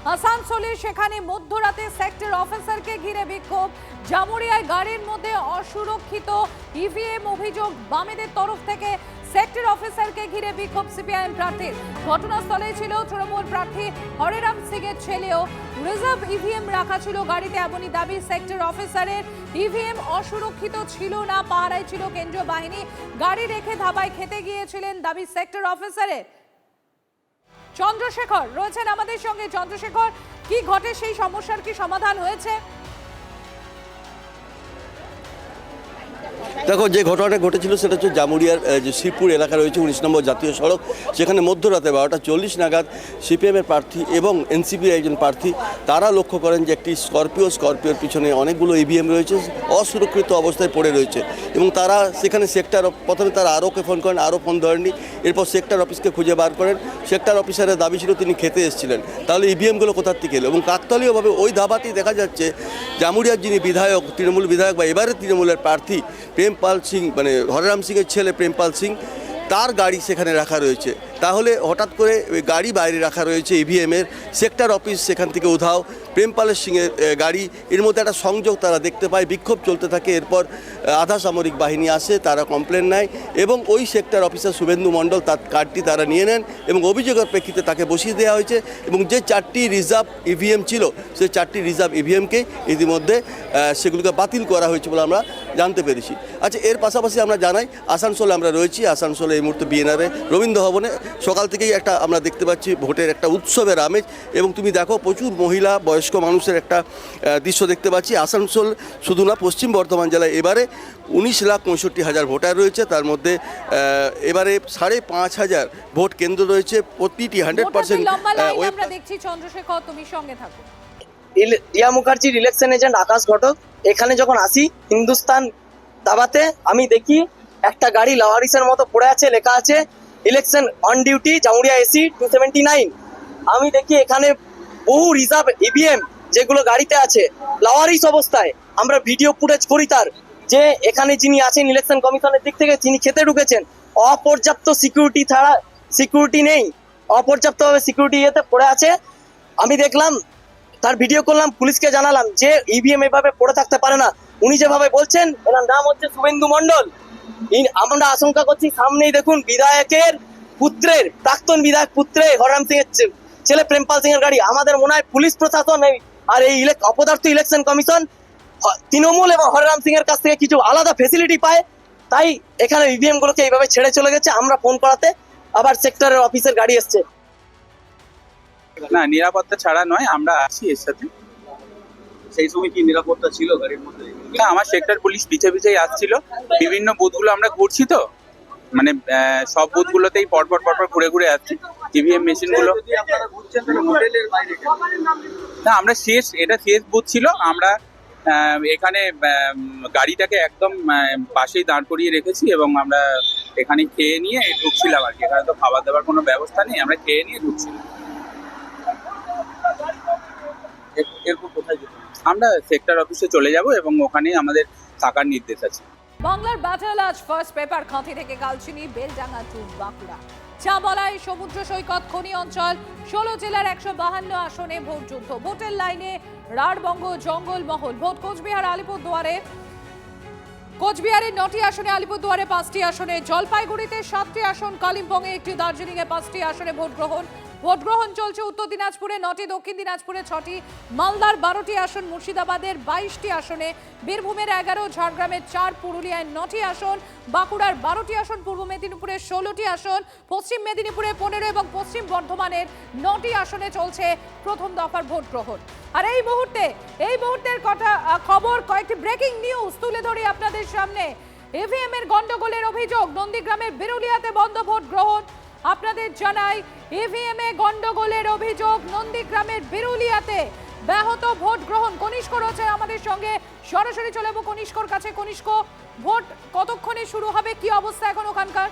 আসানসোলে, সেখানে মধ্যরাতে সেক্টর অফিসারকে ঘিরে বিক্ষোভ। জামুরিয়ায় গাড়ির মধ্যে অসুরক্ষিত ইভিএম, অভিযোগ বামেদের তরফ থেকে সেক্টর অফিসারকে ঘিরে বিক্ষোভ সিপিআইএম প্রার্থীর। ঘটনাস্থলে ছিল তৃণমূল প্রার্থী হরেরাম সিং এর ছেলেও। রিজার্ভ ইভিএম রাখা ছিল গাড়িতে, এমনই দাবি সেক্টর অফিসারের। ইভিএম অসুরক্ষিত ছিল না, পাহারায় ছিল কেন্দ্রীয় বাহিনী। গাড়ি রেখে ধাবায় খেতে গিয়েছিলেন, দাবি সেক্টর অফিসারের। চন্দ্রশেখর রয়েছেন আমাদের সঙ্গে। চন্দ্রশেখর, কি ঘটে, সেই সমস্যার কি সমাধান হয়েছে? দেখো, যে ঘটনাটা ঘটেছিল সেটা হচ্ছে জামুরিয়ার যে শিবপুর এলাকা রয়েছে 19 নম্বর জাতীয় সড়ক, সেখানে মধ্যরাতে 12:40 নাগাদ সিপিএমের প্রার্থী এবং এনসিপির একজন প্রার্থী তারা লক্ষ্য করেন যে একটি স্করপিওর পিছনে অনেকগুলো ইভিএম রয়েছে, অসুরক্ষিত অবস্থায় পড়ে রয়েছে। এবং তারা সেখানে প্রথমে তারা আরওকে ফোন করেন, আরও ফোন ধরেননি। এরপর সেক্টর অফিসকে খুঁজে বার করেন। সেক্টর অফিসারের দাবি ছিল তিনি খেতে এসেছিলেন, তাহলে ইভিএমগুলো কোথার থেকে এলো। এবং কাকতালীয়ভাবে ওই ধাবাতেই দেখা যাচ্ছে জামুরিয়ার যিনি বিধায়ক, তৃণমূল বিধায়ক বা এবারে তৃণমূলের প্রার্থী প্রেমপাল সিং, মানে হরেরাম সিংয়ের ছেলে প্রেমপাল সিং, তার গাড়ি সেখানে রাখা রয়েছে। তাহলে হঠাৎ করে ওই গাড়ি বাইরে রাখা রয়েছে ইভিএমের, সেক্টর অফিস সেখান থেকে উধাও, প্রেমপালের সিংয়ের গাড়ি, এর মধ্যে একটা সংযোগ তারা দেখতে পায়। বিক্ষোভ চলতে থাকে। এরপর আধা সামরিক বাহিনী আসে, তারা কমপ্লেন নেয় এবং ওই সেক্টর অফিসার শুভেন্দু মণ্ডল তার কার্ডটি তারা নিয়ে নেন এবং অভিযোগের প্রেক্ষিতে তাকে বসিয়ে দেওয়া হয়েছে। এবং যে 4টি রিজার্ভ ইভিএম ছিল, সেই 4টি রিজার্ভ ইভিএমকে ইতিমধ্যে সেগুলোকে বাতিল করা হয়েছে বলে আমরা জানতে পেরেছি। আচ্ছা, এর পাশাপাশি আমরা জানাই আসানসোলে আমরা রয়েছি। আসানসোলে এই মুহূর্তে বিএনআরে রবীন্দ্র ভবনে সকাল থেকেই আমরা দেখতে পাচ্ছি ভোটের একটা উৎসবের আমেজ। এবং তুমি দেখো, প্রচুর মহিলা, বয়স্ক মানুষের একটা দৃশ্য দেখতে পাচ্ছি। আসানসোল শুধু না, পশ্চিম বর্ধমান জেলায় এবারে 19,65,000 ভোটার রয়েছে। তার মধ্যে এবারে 5,500 ভোট কেন্দ্র রয়েছে। প্রতিটি 100% আমরা দেখছি। চন্দ্রশেখর, তুমি সঙ্গে থাকো। রিয়া মুখার্জির ইলেকশন এজেন্ট আকাশ ঘটক এখানে যখন আসি হিন্দুস্তান দাবাতে, আমি দেখি একটা গাড়ি লাওয়ারিসের মতো পড়ে আছে, লেখা আছে election on duty Jamuria AC 279। আমি দেখি এখানে বহু রিজার্ভ ইভিএম যেগুলো গাড়িতে আছে লাওয়ারিস অবস্থায়। আমরা ভিডিও ফুটেজ করি তার, যে এখানে যিনি আছেন ইলেকশন কমিশনের দিক থেকে, তিনি খেতে ঢুকেছেন। অপর্যাপ্ত সিকিউরিটি ছাড়া, সিকিউরিটি নেই, অপর্যাপ্তভাবে সিকিউরিটি ইয়েতে পড়ে আছে। আমি দেখলাম, তার ভিডিও করলাম, পুলিশকে জানালাম যে ইভিএম এভাবে পড়ে থাকতে পারে না। উনি যেভাবে বলছেন, এনার নাম হচ্ছে শুভেন্দু মণ্ডল। আমরা আশঙ্কা করছি সামনেই দেখুন বিধায়কের পুত্রের, প্রাক্তন বিধায়ক পুত্রের হরেরাম সিং এর ছেলে প্রেমপাল সিং এর গাড়ি। আমাদের মনে হয় পুলিশ প্রশাসন আর এই অপদার্থ ইলেকশন কমিশন তৃণমূল এবং হরেরাম সিং এর কাছ থেকে কিছু আলাদা ফেসিলিটি পায়, তাই এখানে ইভিএম গুলোকে এইভাবে ছেড়ে চলে গেছে। আমরা ফোন করাতে আবার সেক্টরের অফিসের গাড়ি এসছে। না, নিরাপত্তা ছাড়া নয়, আমরা আছি এর সাথে। সেই সময় কি নিরাপত্তা ছিল গাড়ির মধ্যে? না, আমার সেক্টর পুলিশ পিছে পিছেই আসছিল। বিভিন্ন বুথগুলো আমরা ঘুরছি, তো মানে সব বুথগুলোতেই পরপর ঘুরে ঘুরে আসছি। ইভিএম মেশিনগুলো না, আমরা এটা শেষ বুথ ছিল। আমরা এখানে গাড়িটাকে একদম পাশেই দাঁড় করিয়ে রেখেছি এবং আমরা এখানে খেয়ে নিয়ে ঢুকছিলাম আর কি। এখানে তো খাবার দাবার কোনো ব্যবস্থা নেই, আমরা খেয়ে নিয়ে ঢুকছিলাম। এরপর কোথায় যেতে? আমরা সেক্টর অফিসে চলে যাব এবং ওখানেই আমাদের থাকার নির্দেশ আছে। বাংলার ব্যাটল আজ ফার্স্ট পেপার খাঁটি থেকে কালচিনি, বেলডাঙ্গা টু বাঁকুড়া, চাবলাই, সমুদ্র সৈকত, খনি অঞ্চল, 16 জেলার 152 আসনে ভোট যুদ্ধ। ভোটের লাইনে রাঢ়বঙ্গ, জঙ্গলমহল। ভোট কোচবিহার, আলিপুরদুয়ারে। কোচবিহারের 9টি আসনে, আলিপুরদুয়ারে 5টি আসনে, জলপাইগুড়িতে 7টি আসন, কালিম্পংয়ে 1টি, দার্জিলিংয়ে 5টি আসনে ভোট গ্রহণ। ভোট গ্রহণ চলছে উত্তর দিনাজপুরে 9টি, দক্ষিণ দিনাজপুরে 6টি, মালদার 12টি আসন, মুর্শিদাবাদের 22টি আসনে, বীরভূমের 11, ঝাড়গ্রামের 4, পুরুলিয়ায় 9টি আসন, বাঁকুড়ার 12টি আসন, পূর্ব মেদিনীপুরের 16টি আসন, পশ্চিম মেদিনীপুরে 15 এবং পশ্চিম বর্ধমানের 9টি আসনে চলছে প্রথম দফার ভোট গ্রহণ। আর এই মুহূর্তের খবর, কয়েকটি ব্রেকিং নিউজ তুলে ধরি আপনাদের সামনে। ইভিএম এর গন্ডগোলের অভিযোগ, নন্দীগ্রামের বিরুলিয়াতে বন্ধ ভোট গ্রহণ। আপনাদের জানাই, ইভিএম এ গন্ডগোলের অভিযোগ, নন্দীগ্রামের বিরুলিয়াতে ব্যাহত ভোট গ্রহণ। কনিষ্ক রয়েছে আমাদের সঙ্গে, সরাসরি চলে যাবো কনিষ্কর কাছে। কনিষ্ক, ভোট কতক্ষণে শুরু হবে, কি অবস্থা এখন ওখানকার?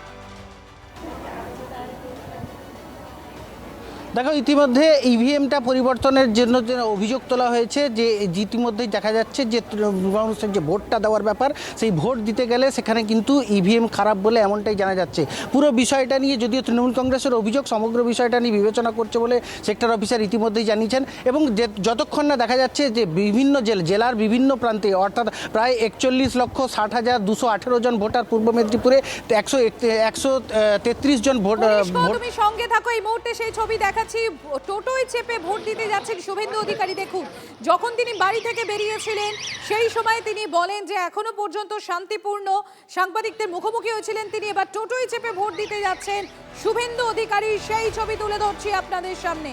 দেখো, ইতিমধ্যে ইভিএমটা পরিবর্তনের জন্য যে অভিযোগ তোলা হয়েছে, যে ইতিমধ্যেই দেখা যাচ্ছে যে তৃণমূল কংগ্রেসের যে ভোটটা দেওয়ার ব্যাপার, সেই ভোট দিতে গেলে সেখানে কিন্তু ইভিএম খারাপ বলে এমনটাই জানা যাচ্ছে। পুরো বিষয়টা নিয়ে যদিও তৃণমূল কংগ্রেসের অভিযোগ, সমগ্র বিষয়টা নিয়ে বিবেচনা করছে বলে সেক্টর অফিসার ইতিমধ্যেই জানিয়েছেন। এবং যতক্ষণ না দেখা যাচ্ছে যে বিভিন্ন জেলার বিভিন্ন প্রান্তে, অর্থাৎ প্রায় 41,60,218 জন ভোটার পূর্ব মেদিনীপুরে, 133 জন ভোট। তুমি সঙ্গে থাকো, এই মুহূর্তে সেই ছবি দেখাচ্ছি। টোটোয় চেপে ভোট দিতে যাচ্ছেন শুভেন্দু অধিকারী। দেখুন, যখন তিনি বাড়ি থেকে বেরিয়েছিলেন সেই সময় তিনি বলেন যে এখনো পর্যন্ত শান্তিপূর্ণ, সাংবাদিকদের মুখোমুখি হয়েছিলেন তিনি। এবার টোটোয় চেপে ভোট দিতে যাচ্ছেন শুভেন্দু অধিকারী, সেই ছবি তুলে ধরছি আপনাদের সামনে।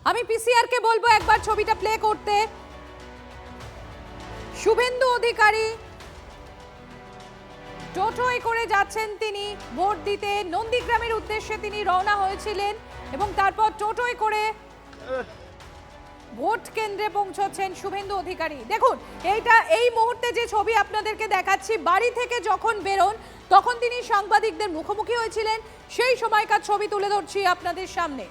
আমি পিসিআর কে বলবো একবার ছবিটা প্লে করতে। শুভেন্দু অধিকারী টোটোয় করে যাচ্ছেন তিনি ভোট দিতে। নন্দীগ্রামের উদ্দেশ্যে তিনি রওনা হয়েছিলেন এবং তারপর টোটোয় করে ভোট কেন্দ্রে পৌঁছচ্ছেন শুভেন্দু অধিকারী। দেখুন, এই মুহূর্তে যে ছবি আপনাদেরকে দেখাচ্ছি, বাড়ি থেকে যখন বেরোন তখন তিনি সাংবাদিকদের মুখোমুখি হয়েছিলেন, সেই সময়কার ছবি তুলে ধরছি আপনাদের সামনে।